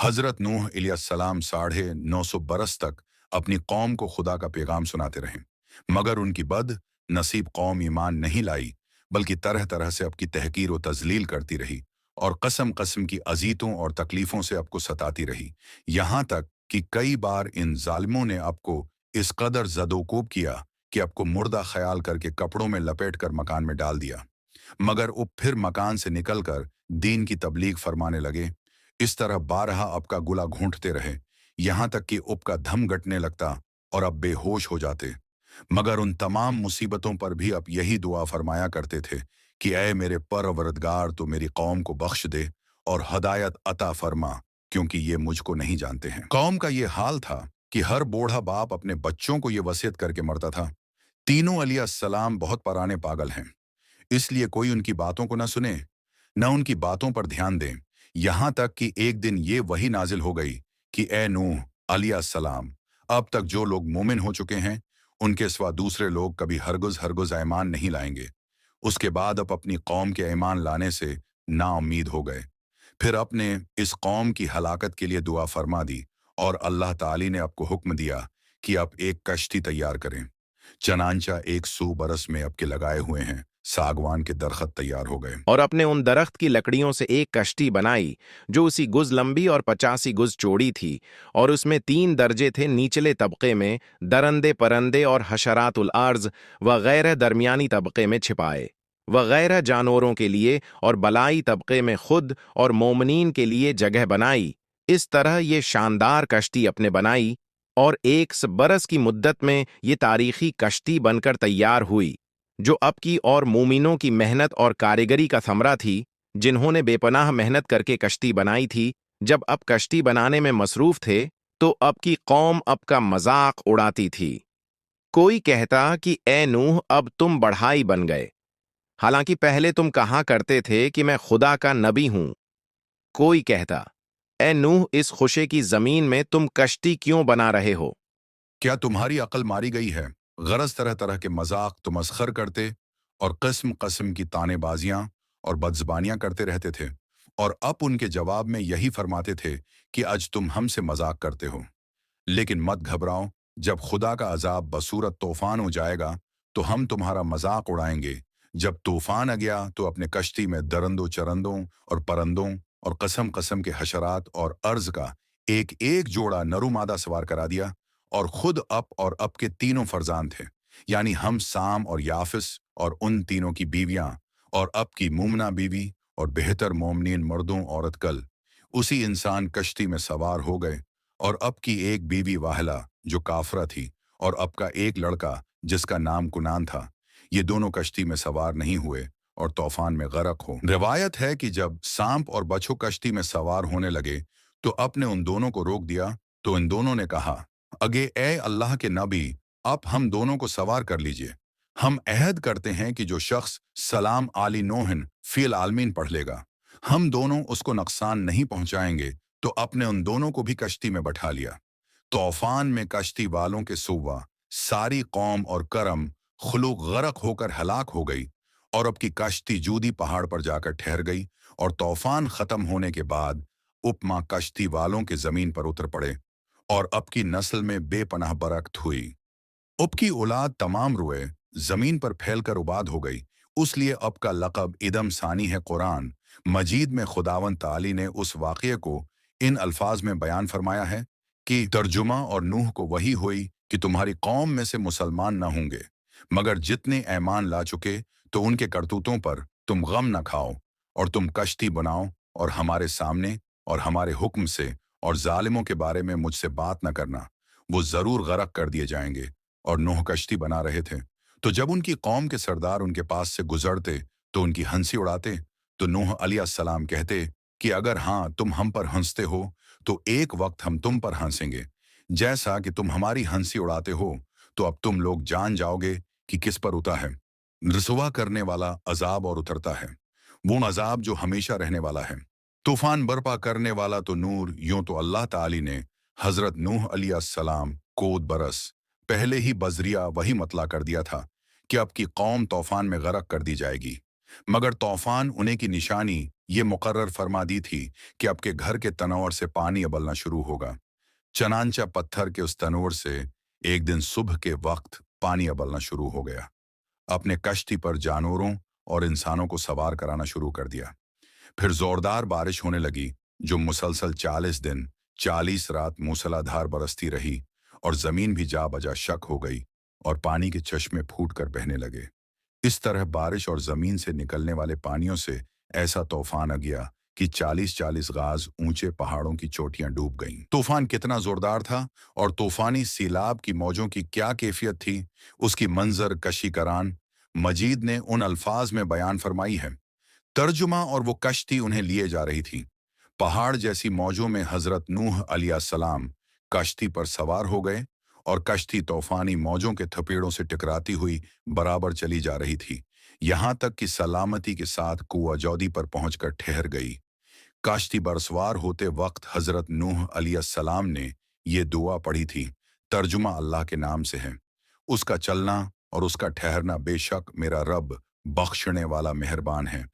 हजरत नूह अलैहिस्सलाम 950 बरस तक अपनी कौम को खुदा का पैगाम सुनाते रहे, मगर उनकी बद नसीब कौम ईमान नहीं लाई, बल्कि तरह तरह से आपकी तहकीर व तजलील करती रही और कसम कसम की अजीतों और तकलीफों से आपको सताती रही, यहाँ तक कि कई बार इन जालिमों ने आपको इस कदर जदोकोब किया कि आपको मुर्दा ख्याल करके कपड़ों में लपेट कर मकान में डाल दिया, मगर वो फिर मकान से निकलकर दीन की तबलीग फरमाने लगे। इस तरह बारहा अब का गुला घूंटते रहे, यहाँ तक कि उप का धम गटने लगता और अब बेहोश हो जाते। मगर उन तमाम मुसीबतों पर भी अब यही दुआ फरमाया करते थे कि ऐ मेरे परवरदगार, तो मेरी कौम को बख्श दे और हदायत अता फरमा, क्योंकि ये मुझको नहीं जानते हैं। कौम का ये हाल था कि हर बूढ़ा बाप अपने बच्चों को ये वसीयत करके मरता था। तीनों अलैहिस्सलाम बहुत पराने पागल हैं, इसलिए कोई उनकी बातों को न सुने, न उनकी बातों पर ध्यान दें। यहाँ तक कि एक दिन ये वही नाजिल हो गई कि ए नूह अलैहिस्सलाम, अब तक जो लोग मोमिन हो चुके हैं, उनके सिवा दूसरे लोग कभी हरगुज हरगुज ईमान नहीं लाएंगे। उसके बाद अब अपनी कौम के ईमान लाने से नाउम्मीद हो गए। फिर अपने इस कौम की हलाकत के लिए दुआ फरमा दी और अल्लाह ताली ने आपको हुक्म दिया कि आप एक कश्ती तैयार करें। चनांचा 100 बरस में आपके लगाए हुए हैं सागवान के दरख्त तैयार हो गए। और अपने उन दरख्त की लकड़ियों से एक कश्ती बनाई जो उसी गुज लंबी और 85 गुज चौड़ी थी, और उसमें 3 दर्जे थे निचले तबके में दरंदे परंदे और हशरातुल अर्ज वगैरह दरमियानी तबके में छिपाए वगैरह जानवरों के लिए, और बलाई तबके में खुद और मोमनीन के लिए जगह बनाई। इस तरह ये शानदार कश्ती अपने बनाई और 100 बरस की मुद्दत में ये तारीखी कश्ती बनकर तैयार हुई, जो अब की और मूमिनों की मेहनत और कारीगरी का समरा थी, जिन्होंने बेपनाह मेहनत करके कश्ती बनाई थी। जब अब कश्ती बनाने में मसरूफ थे, तो अब की कौम अब का मजाक उड़ाती थी। कोई कहता कि ए नूह, अब तुम बढ़ाई बन गए, हालांकि पहले तुम कहा करते थे कि मैं खुदा का नबी हूं। कोई कहता, ए नूह, इस खुशे की जमीन में तुम कश्ती क्यों बना रहे हो? क्या तुम्हारी अकल मारी गई है? गरज तरह तरह के मजाक तो मस्खर करते और किस्म कस्म की तानेबाजियां और बदजबानियां करते रहते थे, और अब उनके जवाब में यही फरमाते थे कि आज तुम हमसे मजाक करते हो। लेकिन मत घबराओ, जब खुदा का अजाब बसूरत तूफान हो जाएगा तो हम तुम्हारा मजाक उड़ाएंगे। जब तूफान आ गया तो अपने कश्ती में दरंदों चरंदों और परंदों और कसम कसम के हशरात और अर्ज का एक एक जोड़ा नरुमादा सवार करा दिया, और खुद अप और अप के तीनों फरजान थे, यानी हम, साम और याफिस, और उन तीनों की बीवियां, और अप की मुमना बीवी और बेहतर मोमनीन मर्दों औरत कल उसी इंसान कश्ती में सवार हो गए। और अब की एक बीवी वाहला जो काफरा थी, और अब का एक लड़का जिसका नाम कुनान था, ये दोनों कश्ती में सवार नहीं हुए और तूफान में गरक हो। रिवायत है कि जब सांप और बछो कश्ती में सवार होने लगे तो अपने उन दोनों को रोक दिया, तो इन दोनों ने कहा, अगे ए अल्लाह के नबी, आप हम दोनों को सवार कर लीजिए। हम अहद करते हैं कि जो शख्स सलाम आली नोहन फील आलमीन पढ़ लेगा, हम दोनों उसको नुकसान नहीं पहुंचाएंगे। तो अपने उन दोनों को भी कश्ती में बैठा लिया। तूफान में कश्ती वालों के सुवा सारी कौम और करम खुलूक गरक होकर हलाक हो गई, और अब की कश्ती जूदी पहाड़ पर जाकर ठहर गई, और तूफान खत्म होने के बाद उपमा कश्ती वालों के जमीन पर उतर पड़े, और अब की नस्ल में बेपनाह बरकत हुई। उप की औलाद तमाम रुए जमीन पर फैलकर उबाद हो गई। उसलिए अब का लक़ब इदम सानी है। कुरान मजीद में खुदावन ताली ने उस वाक़ये को इन अल्फाज में बयान फरमाया है कि तर्जुमा और नूह को वही हुई कि तुम्हारी कौम में से मुसलमान न होंगे, मगर जितने ऐमान ला चुके तो उनके करतूतों पर तुम गम न खाओ, और तुम कश्ती बनाओ और हमारे सामने और हमारे हुक्म से, और जालिमों के बारे में मुझसे बात न करना, वो जरूर गरक कर दिए जाएंगे। और नूह कश्ती बना रहे थे, तो जब उनकी कौम के सरदार उनके पास से गुजरते तो उनकी हंसी उड़ाते, तो नूह अलैहिस्सलाम कहते कि अगर हाँ तुम हम पर हंसते हो तो एक वक्त हम तुम पर हंसेंगे। जैसा कि तुम हमारी हंसी उड़ाते हो, तो अब तुम लोग जान जाओगे कि किस पर उता है रसवा करने वाला अजाब, और उतरता है वो अजाब जो हमेशा रहने वाला है। तूफान बर्पा करने वाला तो नूर, यूं तो अल्लाह ताली ने हजरत नूह अलैहिस्सलाम कोद बरस पहले ही बजरिया वही मतला कर दिया था कि अब की कौम तूफान में गरक कर दी जाएगी। मगर तूफान उन्हें की निशानी ये मुकर्रर फरमा दी थी कि आपके घर के तनवर से पानी उबलना शुरू होगा। चनांचा पत्थर के उस तनवर से एक दिन सुबह के वक्त पानी उबलना शुरू हो गया। अपने कश्ती पर जानवरों और इंसानों को सवार कराना शुरू कर दिया। फिर जोरदार बारिश होने लगी, जो मुसलसल 40 दिन 40 रात मूसलाधार बरसती रही, और जमीन भी जा बजा शक हो गई और पानी के चश्मे फूट कर बहने लगे। इस तरह बारिश और जमीन से निकलने वाले पानियों से ऐसा तूफान आ गया कि 40-40 गाज ऊंचे पहाड़ों की चोटियां डूब गईं। तूफान कितना जोरदार था और तूफानी सीलाब की मौजों की क्या कैफियत थी, उसकी मंजर कशी करान मजीद ने उन अल्फाज में बयान फरमाई है। तर्जुमा और वो कश्ती उन्हें लिए जा रही थी। पहाड़ जैसी मौजों में हजरत नूह अलैहिस्सलाम कश्ती पर सवार हो गए और कश्ती तूफानी मौजों के थपेड़ों से टकराती हुई बराबर चली जा रही थी, यहां तक कि सलामती के साथ कुआ जौदी पर पहुंचकर ठहर गई। कश्ती पर सवार होते वक्त हजरत नूह अलैहिस्सलाम ने ये दुआ पढ़ी थी। तर्जुमा अल्लाह के नाम से है, उसका चलना और उसका ठहरना बेशक मेरा रब बख्शने वाला मेहरबान है।